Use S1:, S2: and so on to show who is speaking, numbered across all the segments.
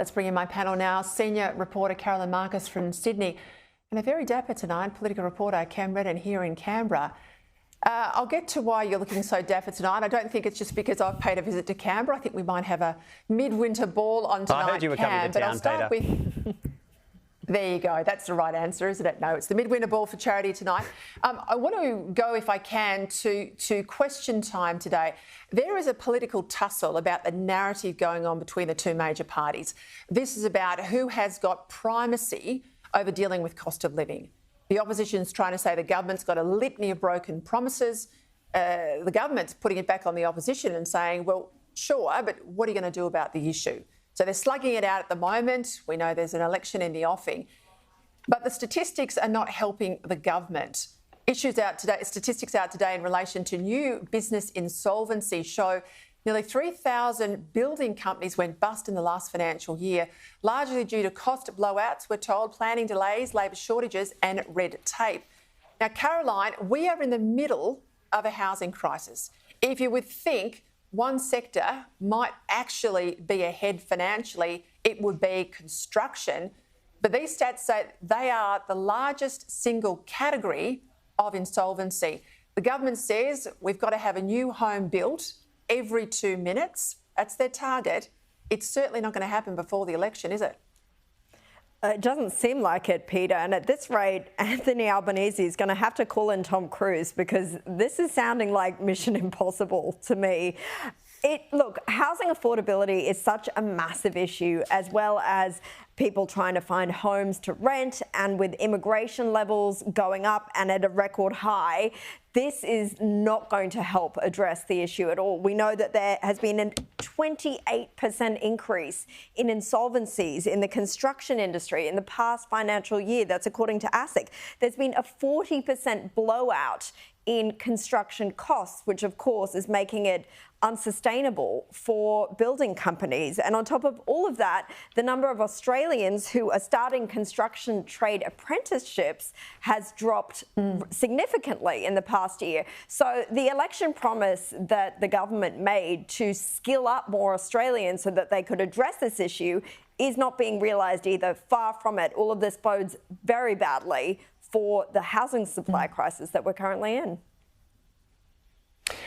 S1: Let's bring in my panel now. Senior reporter Carolyn Marcus from Sydney and a very dapper tonight, political reporter Cam Redden here in Canberra. I'll get to why you're looking so dapper tonight. I don't think it's just because I've paid a visit to Canberra. I think we might have a midwinter ball on tonight,
S2: I heard you were coming to town,
S1: Peter. With... There you go. That's the right answer, isn't it? No, it's the midwinter ball for charity tonight. I want to go, if I can, to question time today. There is a political tussle about the narrative going on between the two major parties. This is about who has got primacy over dealing with cost of living. The opposition's trying to say the government's got a litany of broken promises. The government's putting it back on the opposition and saying, well, sure, but what are you going to do about the issue? So they're slugging it out at the moment. We know there's an election in the offing. But the statistics are not helping the government. Statistics out today in relation to new business insolvency show nearly 3,000 building companies went bust in the last financial year, largely due to cost blowouts, we're told, planning delays, labour shortages and red tape. Now, Caroline, we are in the middle of a housing crisis. If you would think one sector might actually be ahead financially, it would be construction. But these stats say they are the largest single category of insolvency. The government says we've got to have a new home built every 2 minutes. That's their target. It's certainly not going to happen before the election, is it?
S3: It doesn't seem like it, Peter. And at this rate, Anthony Albanese is going to have to call in Tom Cruise because this is sounding like Mission Impossible to me. Look, housing affordability is such a massive issue, as well as people trying to find homes to rent, and with immigration levels going up and at a record high, this is not going to help address the issue at all. We know that there has been a 28% increase in insolvencies in the construction industry in the past financial year. That's according to ASIC. There's been a 40% blowout in construction costs, which of course is making it unsustainable for building companies. And on top of all of that, the number of Australians who are starting construction trade apprenticeships has dropped significantly in the past year. So the election promise that the government made to skill up more Australians so that they could address this issue is not being realised either. Far from it. All of this bodes very badly for the housing supply crisis that we're currently in.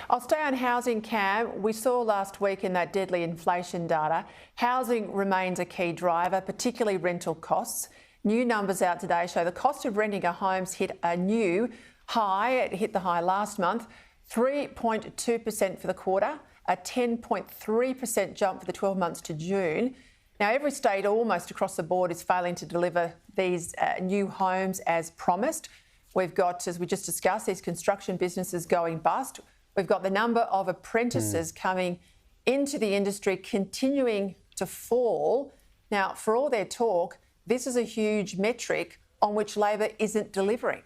S1: I'll stay on housing, Cam. We saw last week in that deadly inflation data, housing remains a key driver, particularly rental costs. New numbers out today show the cost of renting a home's hit a new high. It hit the high last month, 3.2% for the quarter, a 10.3% jump for the 12 months to June. Now, every state almost across the board is failing to deliver these new homes as promised. We've got, as we just discussed, these construction businesses going bust. We've got the number of apprentices coming into the industry continuing to fall. Now, for all their talk, this is a huge metric on which Labor isn't delivering.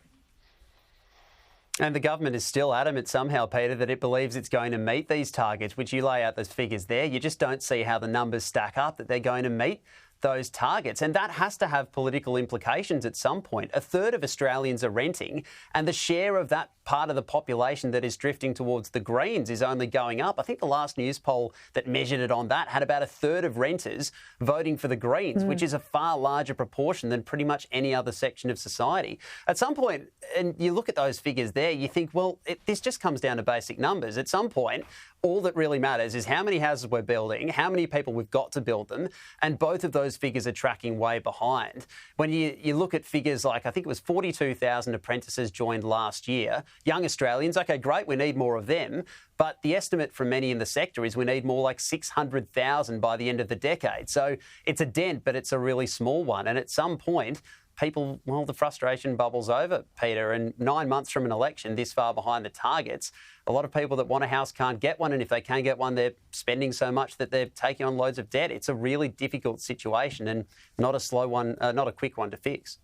S2: And the government is still adamant somehow, Peter, that it believes it's going to meet these targets, which you lay out those figures there. You just don't see how the numbers stack up that they're going to meet those targets. And that has to have political implications at some point. A third of Australians are renting, and the share of that part of the population that is drifting towards the Greens is only going up. I think the last news poll that measured it on that had about a third of renters voting for the Greens, which is a far larger proportion than pretty much any other section of society. At some point, and you look at those figures there, you think, well, this just comes down to basic numbers. At some point, all that really matters is how many houses we're building, how many people we've got to build them, and both of those figures are tracking way behind. When you look at figures like, I think it was 42,000 apprentices joined last year, young Australians, OK, great, we need more of them, but the estimate from many in the sector is we need more like 600,000 by the end of the decade. So it's a dent, but it's a really small one. And at some point, people, well, the frustration bubbles over, Peter, and 9 months from an election this far behind the targets, a lot of people that want a house can't get one, and if they can get one, they're spending so much that they're taking on loads of debt. It's a really difficult situation and not a slow one, not a quick one to fix.